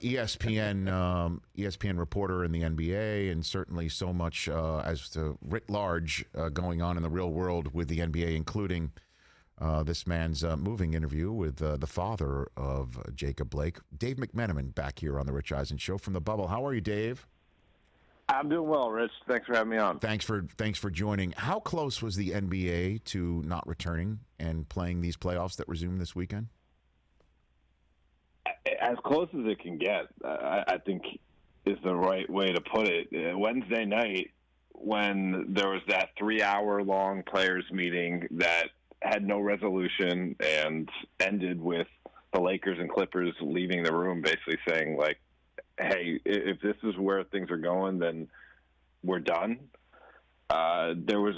ESPN reporter in the NBA, and certainly so much as to writ large going on in the real world with the NBA, including this man's moving interview with the father of Jacob Blake. Dave McMenamin back here on the Rich Eisen Show from the Bubble. How are you, Dave? I'm doing well, Rich. Thanks for having me on. Thanks for joining. How close was the NBA to not returning and playing these playoffs that resume this weekend? As close as it can get, I think is the right way to put it. Wednesday night, when there was that 3-hour-long players meeting that had no resolution and ended with the Lakers and Clippers leaving the room basically saying, like, hey, if this is where things are going, then we're done. There was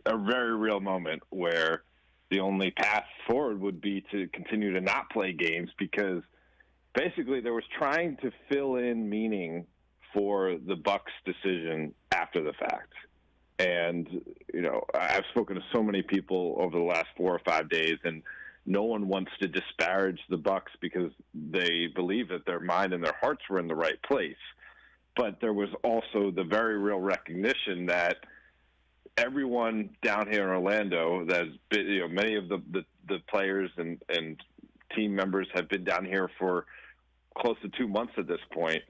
a very real moment where the only path forward would be to continue to not play games, because basically there was trying to fill in meaning for the Bucks' decision after the fact. And, you know, I've spoken to so many people over the last 4 or 5 days, and no one wants to disparage the Bucks because they believe that their mind and their hearts were in the right place. But there was also the very real recognition that everyone down here in Orlando, that's been, you know, many of the players and team members have been down here for close to 2 months at this point.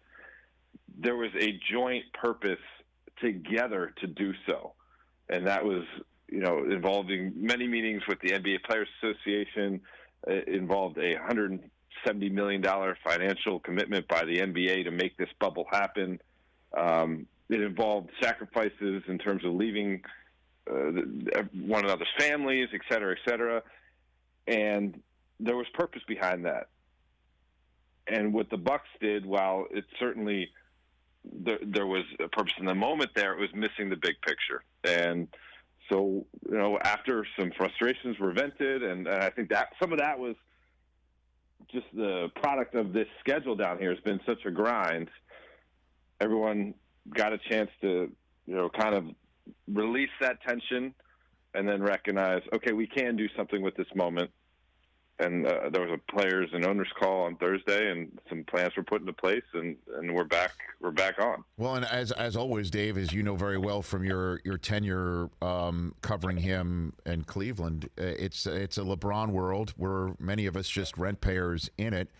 There was a joint purpose together to do so, and that was, you know, involving many meetings with the NBA Players Association. It involved a $170 million financial commitment by the NBA to make this bubble happen. It involved sacrifices in terms of leaving one another's families, et cetera, et cetera. And there was purpose behind that. And what the Bucks did, while it certainly there was a purpose in the moment there, it was missing the big picture. And so, you know, after some frustrations were vented, and I think that some of that was just the product of this schedule down here has been such a grind. Everyone got a chance to, you know, kind of release that tension and then recognize, okay, we can do something with this moment. And there was a players and owners call on Thursday, and some plans were put into place, and we're back on. Well, and as always, Dave, as you know very well from your tenure covering him in Cleveland, it's a LeBron world where many of us just rent payers in it,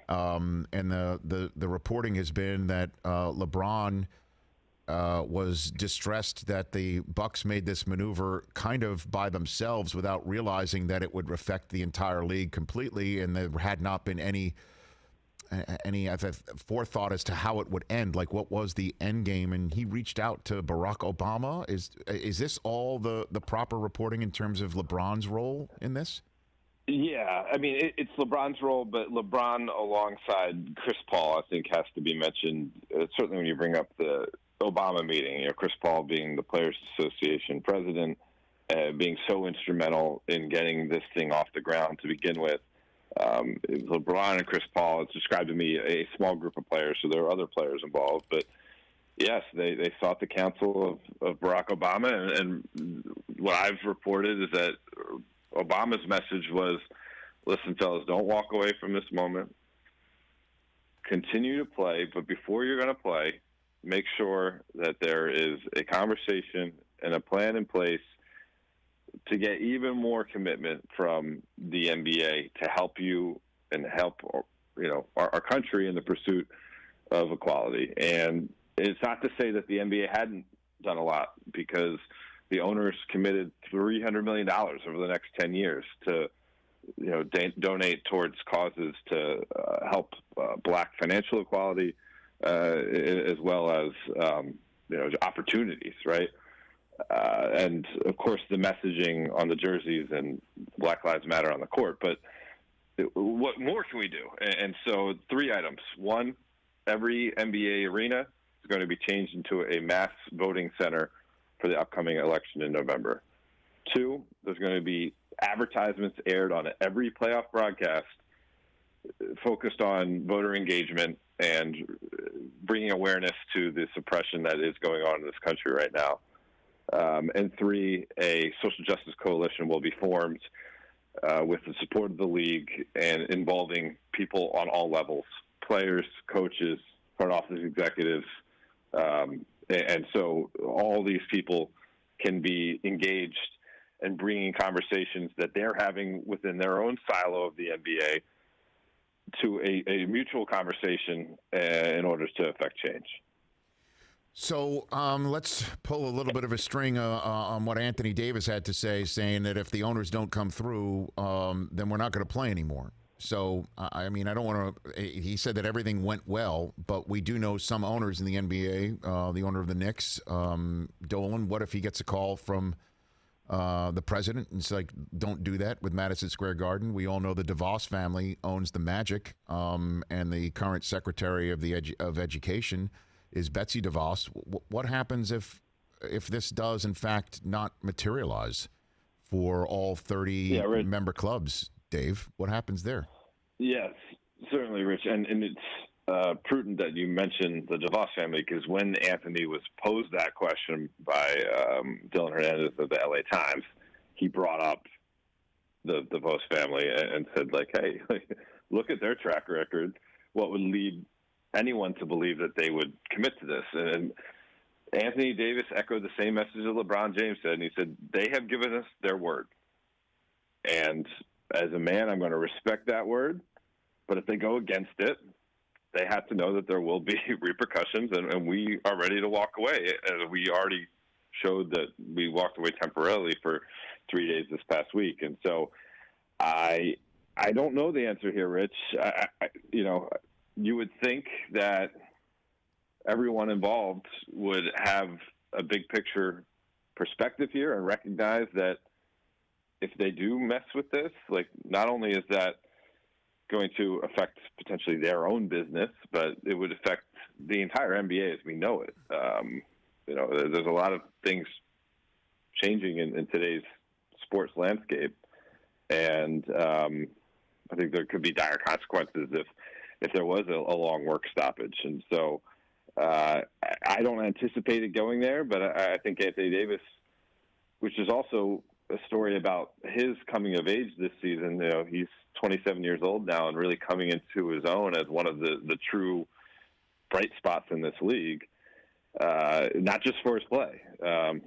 and the reporting has been that LeBron was distressed that the Bucks made this maneuver kind of by themselves without realizing that it would affect the entire league completely, and there had not been any forethought as to how it would end. Like, what was the end game? And he reached out to Barack Obama. Is this all the proper reporting in terms of LeBron's role in this? Yeah, I mean, it's LeBron's role, but LeBron alongside Chris Paul, I think, has to be mentioned. Certainly when you bring up the Obama meeting, you know, Chris Paul being the Players Association president, being so instrumental in getting this thing off the ground to begin with. LeBron and Chris Paul, it's described to me a small group of players, so there are other players involved. But yes, they sought the counsel of Barack Obama, and what I've reported is that Obama's message was, listen, fellas, don't walk away from this moment. Continue to play, but before you're going to play, make sure that there is a conversation and a plan in place to get even more commitment from the NBA to help you and help, you know, our country in the pursuit of equality. And it's not to say that the NBA hadn't done a lot, because the owners committed $300 million over the next 10 years to, you know, donate towards causes to help black financial equality, as well as, you know, opportunities, right? And, of course, the messaging on the jerseys and Black Lives Matter on the court. But what more can we do? And so 3 items. 1, every NBA arena is going to be changed into a mass voting center for the upcoming election in November. 2, there's going to be advertisements aired on every playoff broadcast focused on voter engagement and bringing awareness to the suppression that is going on in this country right now. And 3, a social justice coalition will be formed with the support of the league and involving people on all levels players, coaches, front office executives, and so all these people can be engaged and bringing conversations that they're having within their own silo of the NBA to a mutual conversation in order to affect change. So let's pull a little bit of a string on what Anthony Davis had to say, saying that if the owners don't come through, then we're not going to play anymore. So, I mean, I don't want to – he said that everything went well, but we do know some owners in the NBA, the owner of the Knicks, Dolan, what if he gets a call from the president and it's like, don't do that with Madison Square Garden? We all know the DeVos family owns the Magic, and the current secretary of Education is Betsy DeVos. What happens if this does, in fact, not materialize for all 30 member clubs? Dave, what happens there? Yes, certainly, Rich. And it's prudent that you mentioned the DeVos family, because when Anthony was posed that question by Dylan Hernandez of the LA Times, he brought up the DeVos family and said, like, hey, look at their track record. What would lead anyone to believe that they would commit to this? And Anthony Davis echoed the same message that LeBron James said, and he said, they have given us their word. And as a man, I'm going to respect that word, but if they go against it, they have to know that there will be repercussions, and we are ready to walk away. And we already showed that we walked away temporarily for 3 days this past week. And so I don't know the answer here, Rich. You would think that everyone involved would have a big picture perspective here and recognize that if they do mess with this, like, not only is that going to affect potentially their own business, but it would affect the entire NBA as we know it. There's a lot of things changing in today's sports landscape, and I think there could be dire consequences if there was a long work stoppage. And so I don't anticipate it going there, but I think Anthony Davis, which is also a story about his coming of age this season. He's 27 years old now and really coming into his own as one of the true bright spots in this league, not just for his play,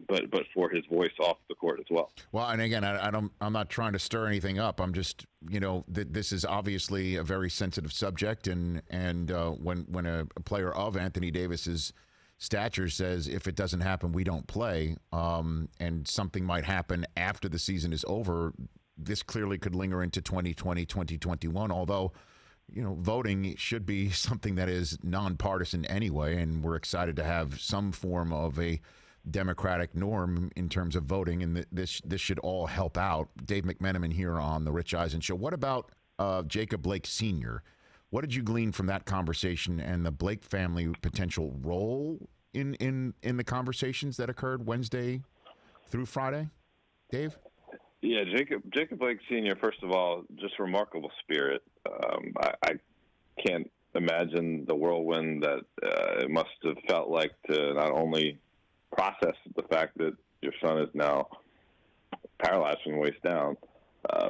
but for his voice off the court as well. Well, and again, I'm not trying to stir anything up. I'm just, this is obviously a very sensitive subject, and when a player of Anthony Davis's stature says, if it doesn't happen, we don't play, and something might happen after the season is over, this clearly could linger into 2020, 2021, although, voting should be something that is nonpartisan anyway, and we're excited to have some form of a democratic norm in terms of voting, and this should all help out. Dave McMenamin here on the Rich Eisen Show. What about Jacob Blake Sr.? What did you glean from that conversation and the Blake family potential role in the conversations that occurred Wednesday through Friday, Dave? Yeah, Jacob Blake Sr., first of all, just remarkable spirit. I can't imagine the whirlwind that it must have felt like to not only process the fact that your son is now paralyzed from the waist down,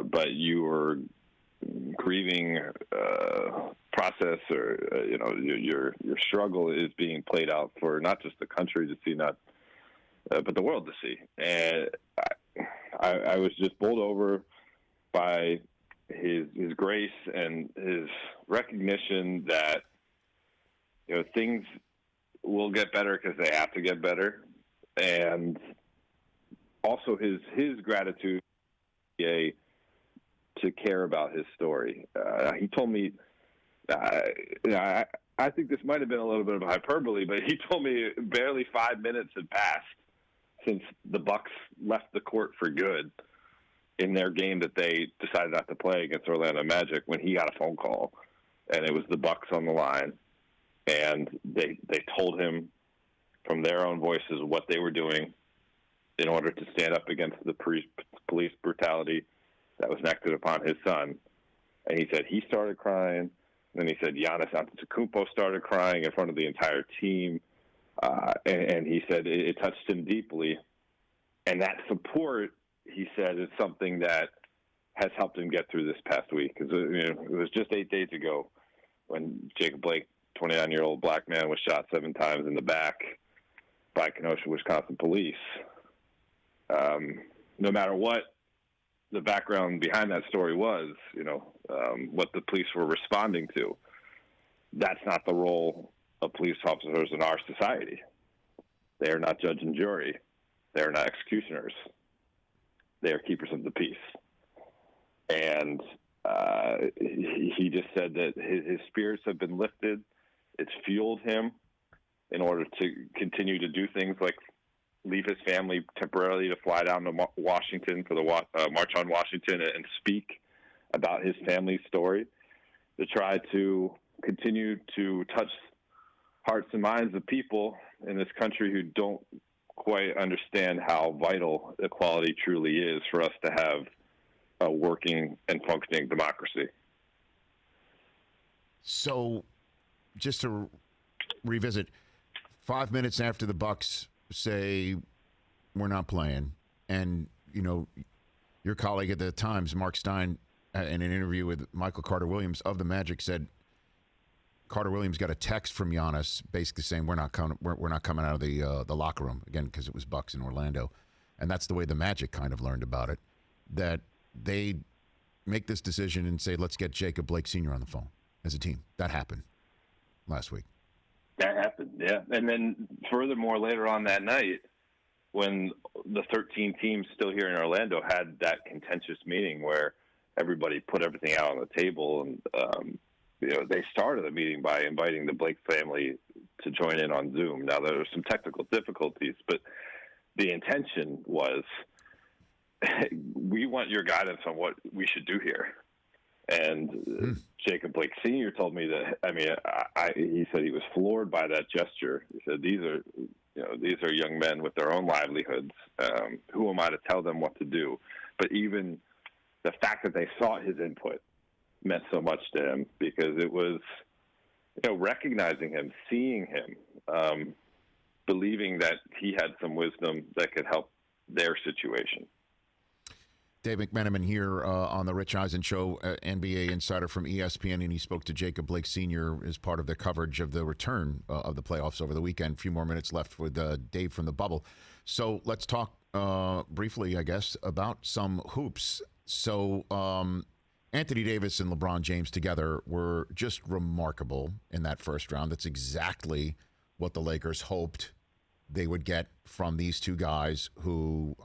but you were grieving process, or your struggle is being played out for not just the country to see, but the world to see. And I was just bowled over by his grace and his recognition that things will get better because they have to get better, and also his gratitude to care about his story. He told me, I think this might have been a little bit of hyperbole, but he told me barely 5 minutes had passed since the Bucks left the court for good in their game that they decided not to play against Orlando Magic, when he got a phone call, and it was the Bucks on the line, and they told him from their own voices what they were doing in order to stand up against the police brutality that was enacted upon his son. And he said he started crying. And then he said Giannis Antetokounmpo started crying in front of the entire team. And he said it touched him deeply. And that support, he said, is something that has helped him get through this past week. Because it was just 8 days ago when Jacob Blake, 29-year-old black man, was shot 7 times in the back by Kenosha, Wisconsin police. No matter what the background behind that story was, what the police were responding to, that's not the role of police officers in our society. They are not judge and jury. They are not executioners. They are keepers of the peace. And he just said that his spirits have been lifted. It's fueled him in order to continue to do things like leave his family temporarily to fly down to Washington for the March on Washington and speak about his family's story, to try to continue to touch hearts and minds of people in this country who don't quite understand how vital equality truly is for us to have a working and functioning democracy. So, just to revisit, 5 minutes after the Bucks say we're not playing, and your colleague at the Times, Mark Stein, in an interview with Michael Carter-Williams of the Magic, said Carter-Williams got a text from Giannis basically saying we're not coming out of the locker room again, because it was Bucks in Orlando, and that's the way the Magic kind of learned about it, that they make this decision and say, let's get Jacob Blake Sr. on the phone as a team. That happened last week. That happened, yeah. And then furthermore, later on that night, when the 13 teams still here in Orlando had that contentious meeting where everybody put everything out on the table, and they started the meeting by inviting the Blake family to join in on Zoom. Now, there were some technical difficulties, but the intention was, we want your guidance on what we should do here. And Jacob Blake Sr. told me that, he said he was floored by that gesture. He said, these are young men with their own livelihoods. Who am I to tell them what to do? But even the fact that they sought his input meant so much to him, because it was, recognizing him, seeing him, believing that he had some wisdom that could help their situation. Dave McMenamin here on the Rich Eisen Show, NBA insider from ESPN, and he spoke to Jacob Blake Sr. as part of the coverage of the return of the playoffs over the weekend. A few more minutes left with Dave from the bubble. So let's talk briefly, I guess, about some hoops. So Anthony Davis and LeBron James together were just remarkable in that first round. That's exactly what the Lakers hoped they would get from these two guys who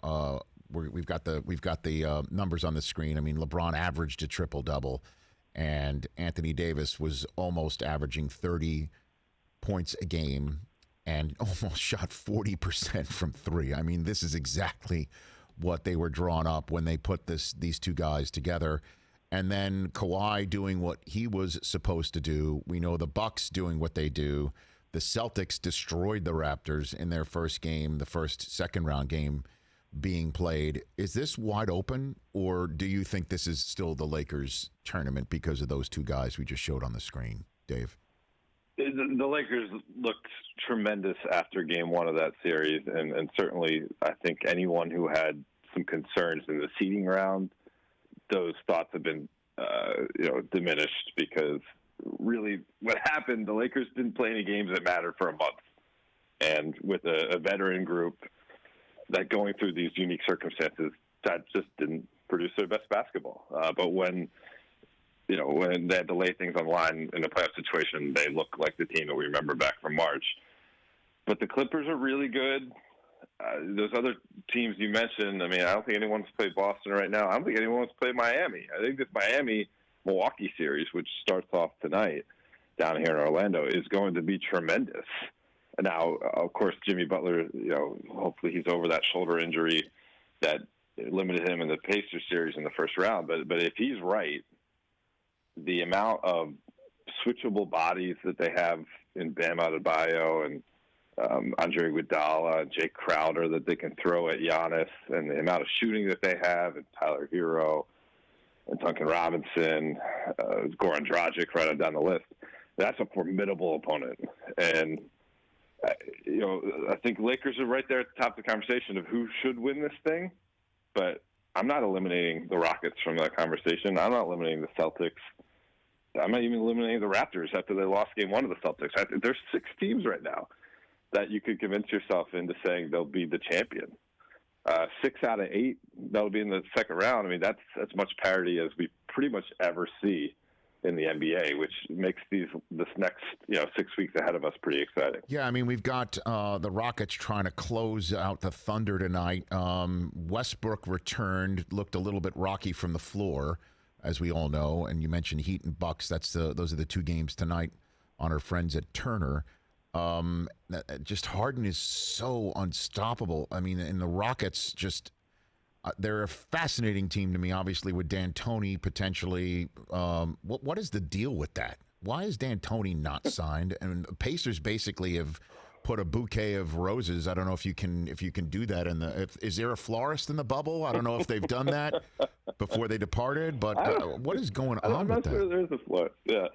we've got the numbers on the screen. I mean, LeBron averaged a triple-double, and Anthony Davis was almost averaging 30 points a game and almost shot 40% from three. I mean, this is exactly what they were drawn up when they put these two guys together. And then Kawhi doing what he was supposed to do. We know the Bucks doing what they do. The Celtics destroyed the Raptors in their first game, the first second-round game being played. Is this wide open, or do you think this is still the Lakers tournament because of those two guys we just showed on the screen, Dave? The Lakers looked tremendous after game one of that series, and certainly I think anyone who had some concerns in the seeding round, those thoughts have been diminished, because really what happened, the Lakers didn't play any games that mattered for a month. And with a veteran group that going through these unique circumstances, that just didn't produce their best basketball. But when they had to lay things on the line in a playoff situation, they look like the team that we remember back from March. But the Clippers are really good. Those other teams you mentioned, I mean, I don't think anyone's played Boston right now. I don't think anyone's played Miami. I think this Miami-Milwaukee series, which starts off tonight down here in Orlando, is going to be tremendous. Now, of course, Jimmy Butler, hopefully he's over that shoulder injury that limited him in the Pacers series in the first round. But if he's right, the amount of switchable bodies that they have in Bam Adebayo and Andre Iguodala and Jay Crowder that they can throw at Giannis, and the amount of shooting that they have, and Tyler Hero and Duncan Robinson, Goran Dragic right on down the list, that's a formidable opponent. And I think Lakers are right there at the top of the conversation of who should win this thing, but I'm not eliminating the Rockets from that conversation. I'm not eliminating the Celtics. I'm not even eliminating the Raptors after they lost game 1 of the Celtics. There's 6 teams right now that you could convince yourself into saying they'll be the champion. 6 out of 8 that'll be in the second round. I mean, that's as much parity as we pretty much ever see in the NBA, which makes this next 6 weeks ahead of us pretty exciting. Yeah, I mean, we've got the Rockets trying to close out the Thunder tonight. Westbrook returned, looked a little bit rocky from the floor, as we all know. And you mentioned Heat and Bucks. Those are the 2 games tonight on our friends at Turner. Just Harden is so unstoppable. I mean, and the Rockets just they're a fascinating team to me, obviously, with D'Antoni potentially. What is the deal with that? Why is D'Antoni not signed? And the Pacers basically have put a bouquet of roses. I don't know if you can do that is there a florist in the bubble? I don't know if they've done that before they departed, but what is going on I'm with not that? sure there's a florist. Yeah,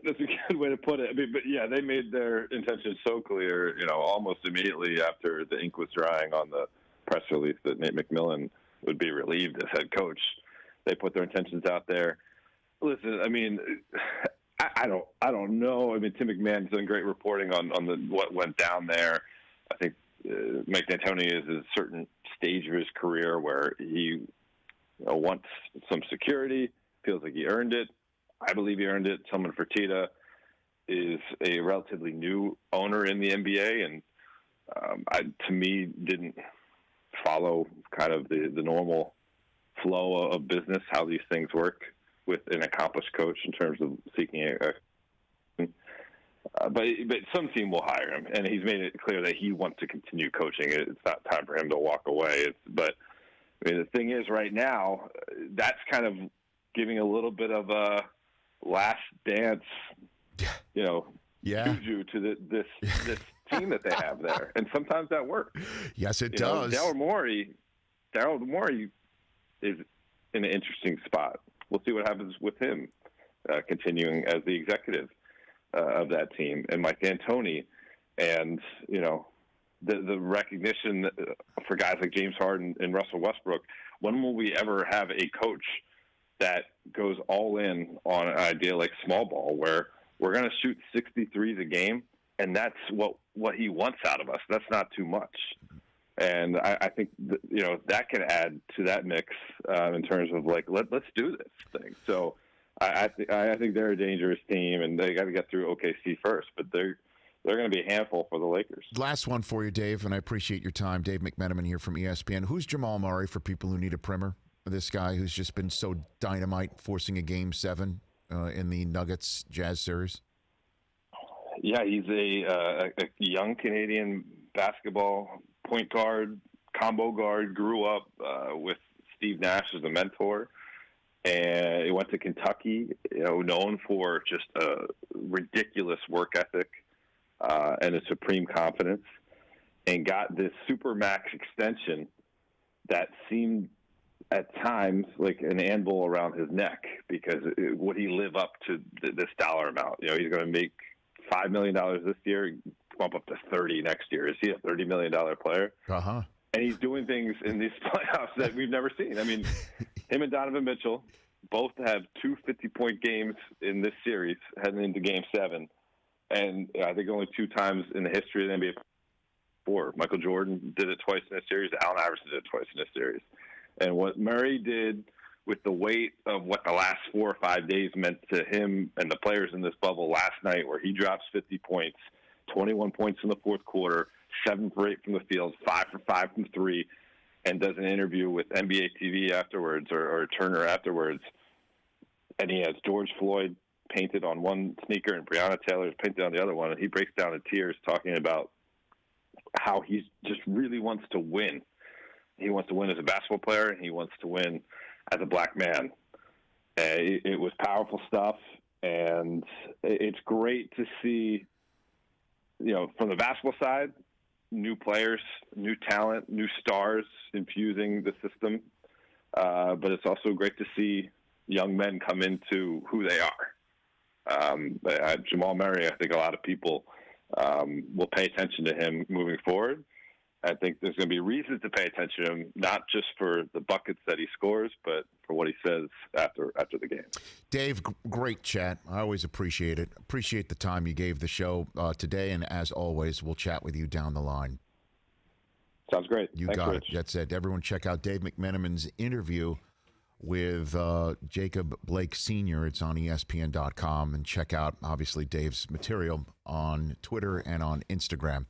that's a good way to put it. I mean, but yeah, they made their intentions so clear, almost immediately after the ink was drying on the press release that Nate McMillan would be relieved as head coach. They put their intentions out there. Listen, I mean, I don't know. I mean, Tim McMahon's done great reporting on what went down there. I think Mike D'Antoni is at a certain stage of his career where he wants some security, feels like he earned it. I believe he earned it. Tillman Fertitta is a relatively new owner in the NBA, and to me, didn't follow kind of the normal flow of business, how these things work with an accomplished coach in terms of seeking but some team will hire him, and he's made it clear that he wants to continue coaching. It's not time for him to walk away. But I mean, the thing is, right now, that's kind of giving a little bit of a last dance, juju to this team that they have there, and sometimes that works. Yes, it does. Daryl Morey is in an interesting spot. We'll see what happens with him continuing as the executive of that team, and Mike D'Antoni, and the recognition for guys like James Harden and Russell Westbrook. When will we ever have a coach that goes all in on an idea like small ball, where we're going to shoot 63s a game, and that's what he wants out of us? That's not too much. And I think that can add to that mix in terms of let's do this thing. So I think they're a dangerous team, and they got to get through OKC first. But they're going to be a handful for the Lakers. Last one for you, Dave, and I appreciate your time. Dave McMenamin here from ESPN. Who's Jamal Murray for people who need a primer? This guy who's just been so dynamite, forcing a Game 7 in the Nuggets Jazz series. Yeah, he's a young Canadian basketball point guard, combo guard, grew up with Steve Nash as a mentor, and he went to Kentucky, known for just a ridiculous work ethic and a supreme confidence, and got this supermax extension that seemed at times like an anvil around his neck, because would he live up to this dollar amount? He's going to make $5 million this year, bump up to 30 next year. Is he a $30 million player? Uh-huh. And he's doing things in these playoffs that we've never seen. I mean, him and Donovan Mitchell both have 2 50-point games in this series heading into Game 7. And I think only 2 times in the history of the NBA before. Michael Jordan did it twice in a series. Allen Iverson did it twice in a series. And what Murray did with the weight of what the last 4 or 5 days meant to him and the players in this bubble last night, where he drops 50 points, 21 points in the fourth quarter, 7 for 8 from the field, 5 for 5 from 3, and does an interview with NBA TV afterwards, or Turner afterwards. And he has George Floyd painted on one sneaker and Breonna Taylor's painted on the other one. And he breaks down in tears talking about how he just really wants to win. He wants to win as a basketball player, and he wants to win as a black man. It was powerful stuff, and it's great to see, from the basketball side, new players, new talent, new stars infusing the system. But it's also great to see young men come into who they are. Jamal Murray, I think a lot of people will pay attention to him moving forward. I think there's going to be reasons to pay attention to him, not just for the buckets that he scores, but for what he says after the game. Dave, great chat. I always appreciate it. Appreciate the time you gave the show today, and as always, we'll chat with you down the line. Sounds great. Thanks, got Rich. It. That's it. Everyone check out Dave McMenamin's interview with Jacob Blake Sr. It's on ESPN.com, and check out, obviously, Dave's material on Twitter and on Instagram.